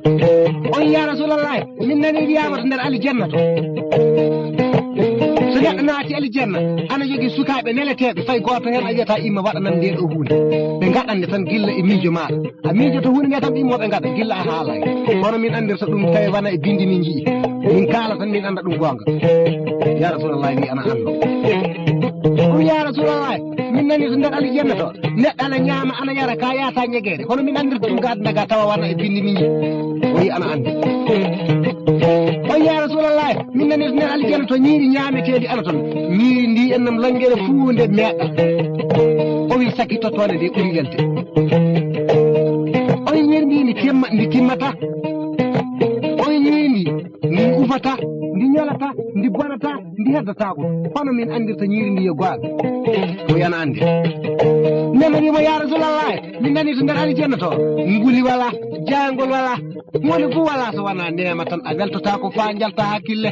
يا رسول الله من نبي يا مرندر الجنة سجدنا في الجنة أنا يجي سكاي بنلته في قوته هنا يتا إما بعد من دير أهون بنقطع نتن جل إمي جمال أمي جتهون نتن إما بنقطع جل أهالاي وانا من أندر سدوم تايوانا بيندي نيجي من كالا من أندر دوغانغ يا رسول الله لي أنا أنو يا رسول الله من نبي سندر الجنة لا أنا نعم أنا يا ركايا تاني غير وانا من أندر دوغاد نقطع وانا بيندي نيجي وي أنا أنو يا رسول الله من نسنا الجنة نيري نعمة تيدي أنا تون نيري دي أنم لنجر فوند مياتا أوي ساكي تطوان دي أوريغانتي أوي نيري ني تيمتا أوي نيري ني أوفتا ني نيالتا ني بوانتا ني هدتاكو فانا من أندر تنيري ني يقوان وي أنا أندر نمني ما يا رسول الله من نسنا الجنة نقولي ولا جانغول ولا moni fu wala so wana neema tan a weltata ko fa jalta hakkille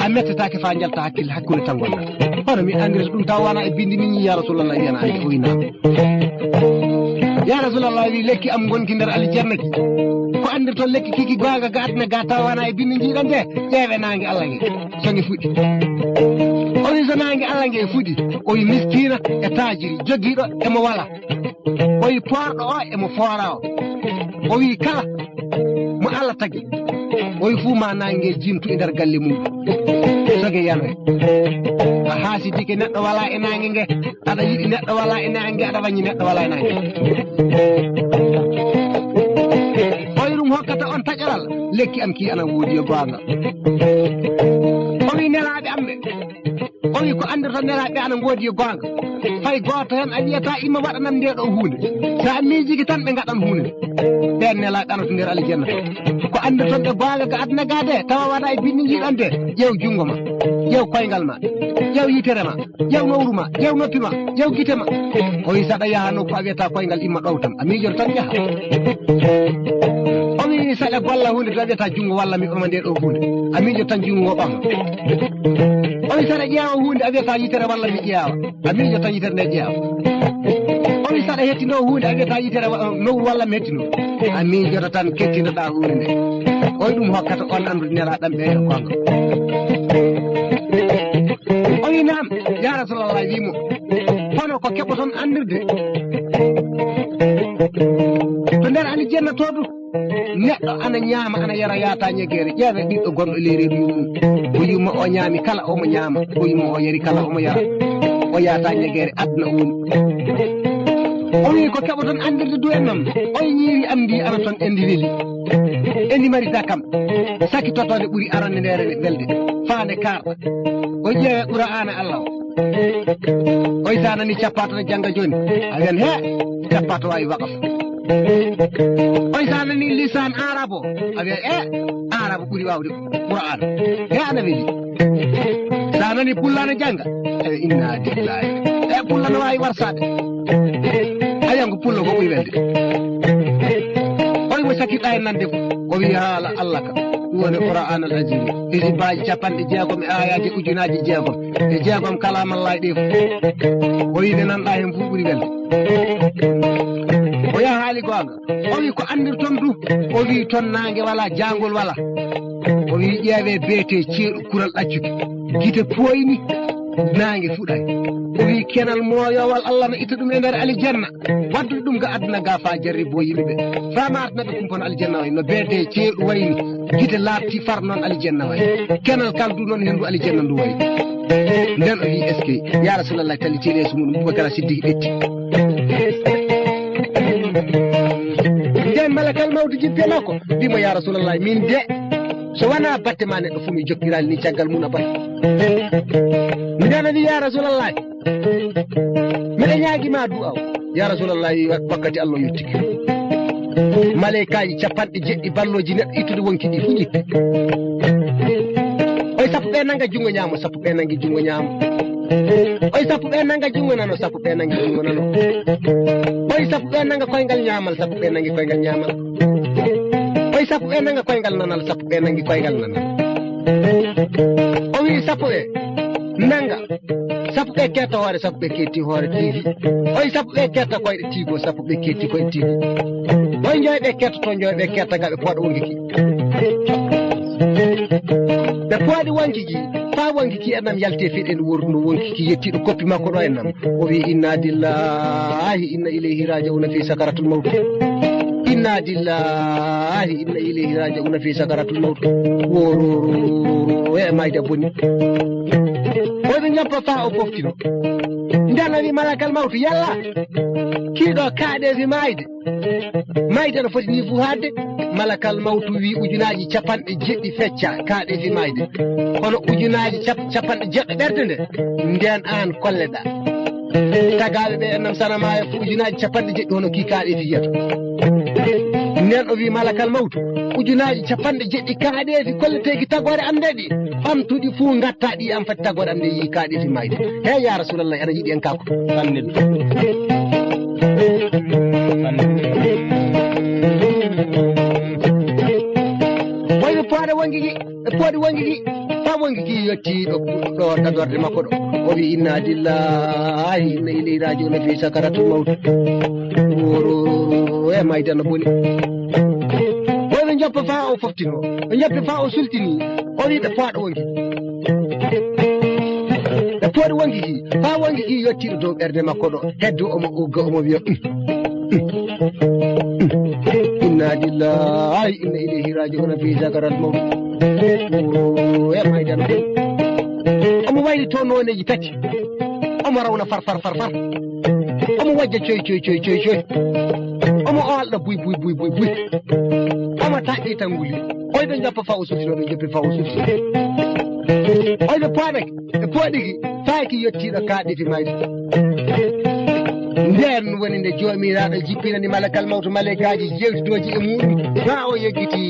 a mettata fa jalta hakkille hakkule tan gonna hono mi andiri dum taw wana e bindi min ya rasulullah yana andi oyna ya rasulullah wi lekki am gonki der aljannati ko andir to lekki kiki goga ga adna ga taw wana e bindi jidan de jeewe nangi allah ngi songi fudi o wi so nangi allah ngi fudi o wi miskina e tajiri jogido e mo wala o wi pordo o e mo fora o wi kala mo alla tagi oy fu ma nange jimtu e dar galle mum soge yanwe a hasidi ke neddo wala e nange nge ada yidi neddo wala e nange ada wanyi neddo wala e nange oyrum hokkata on tajalal lekki am ki ana wodi banga oyi nelaabe ambe oyi ko andirta nelaabe ana wodi gonga fay goto hen aliyata imma wadanam de do hunde sa miiji tan be ngadan hunde ben nelaabe ana to der aljanna ko andirta de gonga ga adna gade tawa wada e binni jidande jew jungo ma jew koyngal ma jew yitere ma jew nowru ma jew noppi ma jew gite ma oyi sada yahano ko aweta koyngal imma dowtam amiijor tan jaha omi sada golla hunde to aweta jungo walla mi oma de do hunde amiijor tan jungo bam omi sada jeewa hunde aweta yitere walla mi jeewa amiijor tan yitere ne jeewa omi sada hettino hunde aweta yitere nowru walla mi hettino amiijor tan kettino da hunde nde oy dum hokkata on andude nelaɗam ɓe e gonga o wi nam ya rasulallah wimo hono ko keɓoton andirde to nder aljanna to du neɗɗo ana ñaama ana yara yaata ñegere ƴeewe ɓiɗɗo gonɗo leydi yumum o yumma o ñaami kala omo ñaama o yumma o yari kala omo yara o yaata ñegere adna woni o wi ko keɓoton andirde du en noon oye ñiiri andi ana toon endi weli endi mari dakam saki totode ɓuuri arande ndere welde faande karɗa o ƴeewe ɓura ana allah o oy sa nani cappato ne jangga joni a wiyan he cappato wawi waqaf oy sa nani lisan arabo a wiya arabo ɓuuri wawde qur'an he ana weli sa nani pullano jangga ewe inna lillahi pulla no wawi warsade ayango pullo ko ɓuuri welde oy mo sakkiɗa e nande ko wi haala allah ka ɗum woni qur'an al azim hisibaji capanɗe jeegom e ayaji ujunaji jeegom e jeegom kalamallahi ɗi fof o yide nanɗa hen fof ɓuuri welde o yaha haali gonga o wi ko andirton du o wi toon nangue wala jangol wala o wi ƴeewe beete ceeɗu kural ɗaccude guite pooyni nangue fuɗay o wi kenal moyowal allah no itta ɗum e nder aljanna waddude ɗum ga aduna ga fa jarri bo yimɓeɓe famatnaɓe kumpono aljanna way no beete ceeɗu wayni guite laabti far noon aljanna way kenal kal du noon hen du aljanna ndu way nden o wi est ce que ya rasulallah talli teeleso muɗum boubacara siddiki ɓetti nden malakal mawde jibbe makko wimo ya rasulallah min de so wona batte ma neɗɗo fuu mi jokkirali ni caggal mum a batte midana ya rasulallah miɗa ñaaguima du aw ya rasulallah wakkati allah yettiki malaikaji capanɗe jeɗɗi balloji neɗɗo ittude wonki ɗi fu ƴitte oy sappo ɓe nanga jungo ñaamo sappo ɓe nangi jungo ñaamo oy sappo ɓe nanga jungo nano sappo ɓe nangi jungo nano oy sappo ɓe nanga koyngal ñaamal sappo ɓe nangi koyngal ñaamal oy sappo ɓe nanga koyngal nanal sappo ɓe nangi koyngal nanal o wi sappo ɓe nanga sappo ɓe ketta hoore sappo ɓe ketti hoore tiifi oy sappo ɓe ketta koyɗe tiigo sappo ɓe ketti koye tiigo on joyɓe kettoto joyɓe kettaga ɓe poɗo wonkiki ɓe poɗi wonkiki fa wonkiki enam yalte fiɗen worduno wonkiki yettiɗo koppi makko ɗo ennam o wi inna lillahi inna ilayhi raji'una fi sakaratul mawt inna lillahi inna ilayhi raji'una fi sakaratul mawt woro e mayda bonni oɗo ñappa fa o foftino ndana wi malakal mawtu yalla kiiɗo kaaɗe fi mayde no foti ni fuu haadde malakal mawtu wi ujunaji capanɗe jeɗɗi fecca kaaɗe fi mayde kono ujunaji capanɗe jeɗɗo ɓerde nde nden an kolleɗa tagaɓe ɓe ennam sanamaya fo ujunaji capanɗe jeɗɗi hono ki kaaɗe fi yiyata nden o wi malakal mawtu ujunaji capanɗe jeɗɗi kaaɗefi kolleteki tagore ande ɗi ɓamtuɗi fuu gatta ɗi an fati tagore ande yi kaaɗefi mayde he ya rasulallah aɗa yiɗi en kako wayno poɗe wongiki fa wongiki yettiɗo ɗo dadorde makko ɗo o wi inna lillahi inna ilayhi raji'una fi sakaratul mawt woro e maydano boni wayno joppa fa o foftino o joppi fa o sultini o wi ɓe poɗo wongiki fa wongiki yettiɗo dow ɓerde makko ɗo heddo omo ugga omo wiya inna lillahi inna ilayhi raji'una fi sakaratul mawt e maydano omo wayli to noneji tati omo rawna far omo wajja coy omo alɗa buy omo taƴƴi tan nguli oyɓe jappa fa o sutino ɓe joppi fa o sutino oyɓe poɗiki faaki yettiɗo kaaɗiti mayde nden woni nde jomiraɗo jippinani malakal mawtu malaikaji jewtitoji e muɗum ha o yeggiti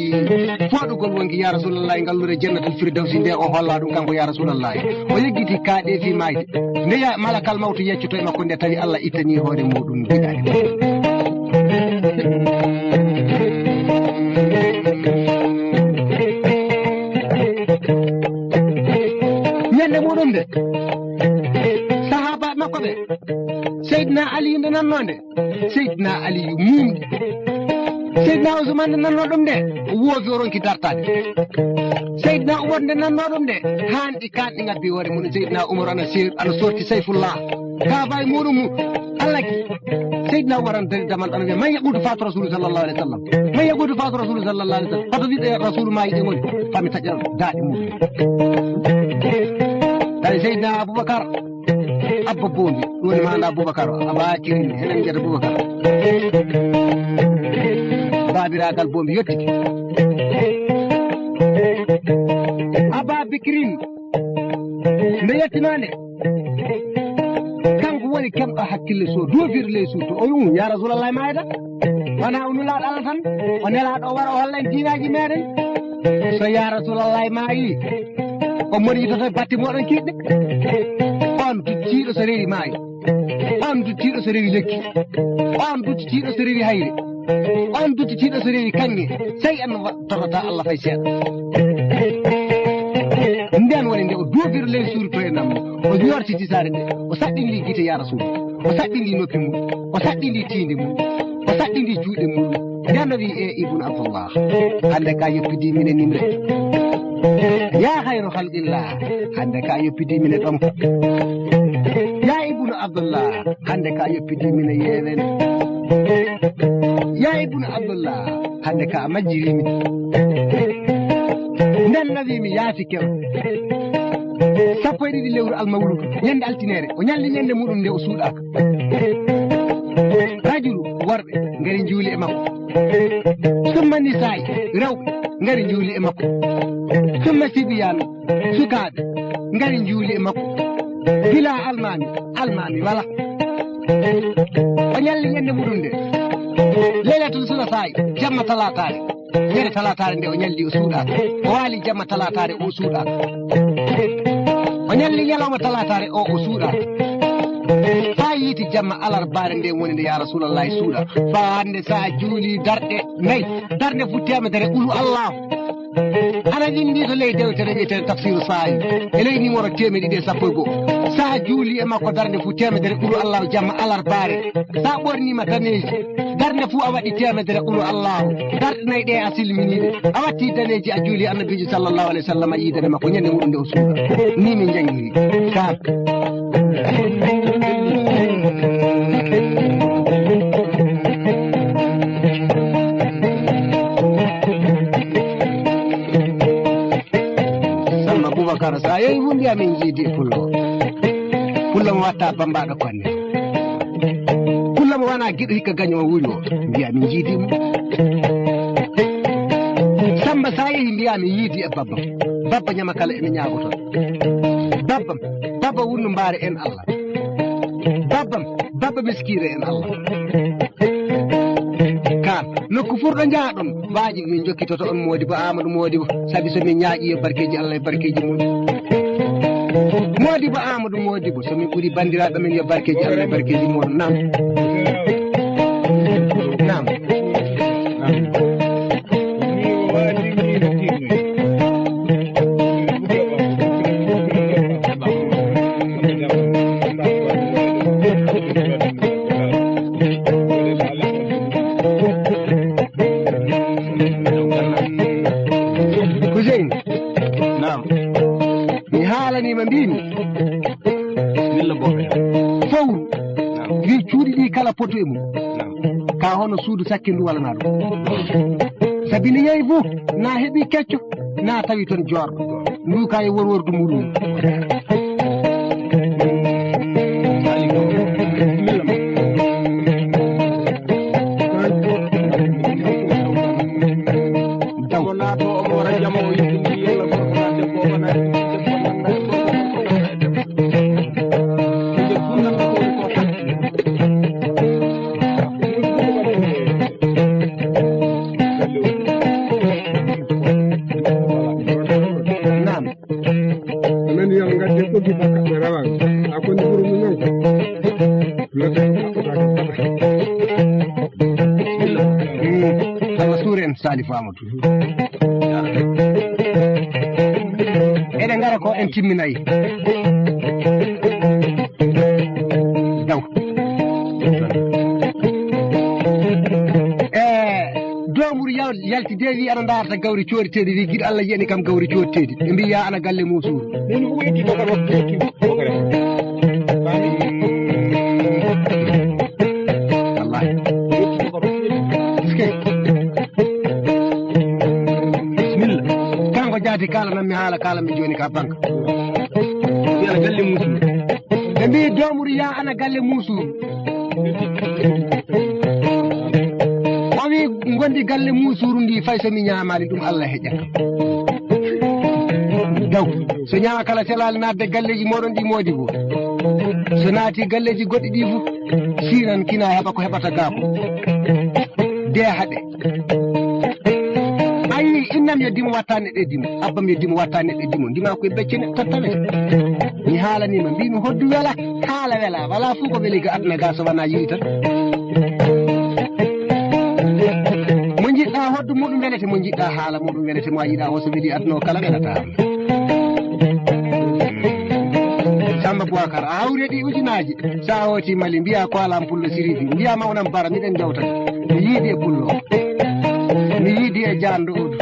foɗugol wonki ya rasulallahi ngallure jannatul firdawsi nde o holla ɗum kanko ya rasulallahi o yeggiti kaaɗe fi mayde ndeya malakal mawtu yeccoto e makko nde tawi Allah ittani hoore muɗum giɗani ñande muɗum nde sahaba makko ɓe Seydina Ali nde nannonde Seydina Aliyu mumɗi Seydina Ousmane nde nanno ɗum nde woofi o ronki dartade Seydina Oumar nde nanno ɗum nde hanɗi kanɗi ngabbi hoore mum Seydina Oumar ana sorti Sayfullah kaaba e muɗum Allah ki Seydina Oumar ana dari damal ɗana wiya man yaɓudu fatu rasulu sallallahu alaihi wa sallam man yaɓudu fatu rasulu sallallahu alaihi wa sallam hoto wiɗe rasulu ma yiɗe ngoni fami taƴƴal daaɗi muɗum tawi Seydina Aboubacar abba bombi woni manda Aboubacar abakirin enen jeta Aboubacar babiragal bombi yettiki aba bikirin nde yettinande kanko woni kemɗo hakkille so dofirle suuto o wi ya rasulallah mayda wona o nulaɗo Allah tan o nelaɗo o wara o holla en diinaji meɗen so ya rasulallah maayi o moni yitoto batte moɗon kiɗɗe on duttiɗo so rewi maayi on duttiɗo so rewi lekki on duttiɗo so rewi hayre on duttitiɗo so rewi kanŋe sey en totata Allah fay seeɗa nden woni nde o duufiri ley suuri to e nammo o yortiti saare nde o saɗɗindi gite ya rasul o saɗɗindi noppi mum o saɗɗindi tiinde mum o saɗɗindi juuɗe mum nden wi e ibnu abdullah hande ka yeppidi mine nimre ya hayru halqillah hande ka yeppidi mine ɗom ya ibnu abdullah hande ka yeppidi mine yeewen ya ibnu abdullah hande ka a majjirimi nden nawimi yaafi kew sappo e ɗiɗi lewru almawludu ñande altinere o ñalli ñande muɗum nde o suuɗaka rajulu worɓe ngari juuli e makko summa nisa'i rewɓe ngari juuli e makko summa sibiyan sukaɓe ngari juuli e makko gila almami wala o ñalli ñande muɗum nde leylatul sulasa'i jamma talatare ñande talatare nde o ñalli o suuɗaka o waali jamma talatare o suuɗaka o ñalli ñalawma talatare o suuɗaka fa yiiti jamma alarbare nde woni nde ya rasulallahi suuɗa fa hande sa juuli darɗe nayyi darde futtema dere ɓulu allahu ana windi to ley dewtere wiyeten tafsiru sahi e ley numéro 100 ɗe sappo e goho sa juuli e makko darde fu temedere ɓuru allahu jamma alar baare sa ɓornima daneji darde fu a waɗi temedere ɓuru allahu darɗe nayyi ɗe a silminiɗe a watti daneji a juuli annabijo sallllahu alayhi wa sallam a yidere makko ñande muɗum nde o suuɗa ni min jangiri ka Samba Boubacar sa yeyi fu mbiya min jiidi e pullo mo watta bambaɗo konne pullo mo wona guiɗo hikka gaño o wuuri o mbiya min jiidimo Samba sa yehi mbiya mi yiidi e babba ñama kala ene ñaagoton babba wunno mbaare en Allah babba miskire en Allah kan nokku furɗo jaaɗon waaji min jokkitoto on Modibo Amadou Modibo sabi so min ñaaƴi e barkeji Allah e barkeji mum Modibo Amadou Modibo so min ɓuri bandiraɓe men yo barkeji Allah e barkeji moɗon nam mi haalanima mbimi fowru wi cuuɗi ɗi kala poto e mum ka hono suudu sakkindu walana ɗum sabi ne yeeyi fof na heeɓi kecco na tawi toon jorɗo nduka e worwordu muɗum Salif Amadou eɗen gara ko en timminayi daw domuru yaltide wi ana darta gawri coɗiteɗi wi guiɗo Allah yiyani kam gawri coɗiteɗi ɓe mbi ya ana galle musuru kalanam mi haala kalam joni ka banque ana galle musuru ɓe mbi domuru ya ana galle musuru o wi gondi galle musuru ndi fay somi ñamani ɗum Allah heƴat daw so ñama kala selali nadde galleji moɗon ɗi Modibo so naati galleji goɗɗi ɗi fof sinan kina heɓa ko heɓata gako de haɗe innam yeddimo watta neɗɗo eddimo abbam yeddimo watta neɗɗo eddimo ndima koye beccene tottawete mi haalanima mbimi hoddu wela haala wela wala fuu ko weli ga aduna ga so wona yii tan mo jiɗɗa hoddu muɗum welete mo jiɗɗa haala muɗum welete mo a yiiɗa o so weli aduna o kala welata Samba Boubacar a hawri ɗi ujunaji sa hoti mali mbiya ko alam pullo sirifi mbiya mawnam bara miɗen jawtan mi yiidi e pullo mi yiidi e jando odu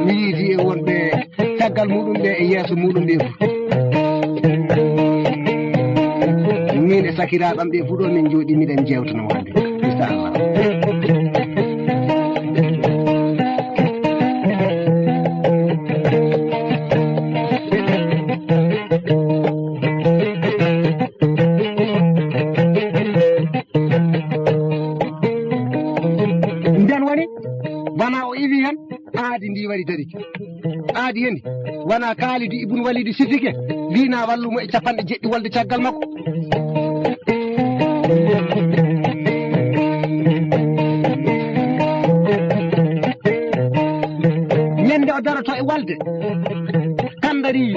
mi yiidi e wonɓe caggal muɗum ɓe e yeeso muɗum ɓe fof min e sakiraɓam ɓe fuɗo min jooɗi miɗen jewtano hande inchallah nden woni wona o iwi hen aadi ndi waɗi dariki aadi heni wona kaalidi Ibn Walidi Sifike wina wallumo e capanɗe jeɗɗi wolde caggal makko ñande o daroto e walde kandari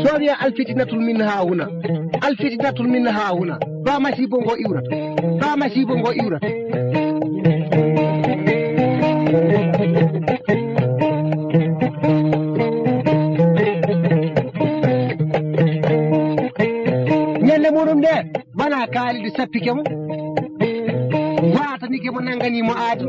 so wiya alfitinatul min ha huna alfitinatul min ha huna ba masibo ngo iwrata ba masibo ngo iwrata sappike mo watanike mo nanganimo aadu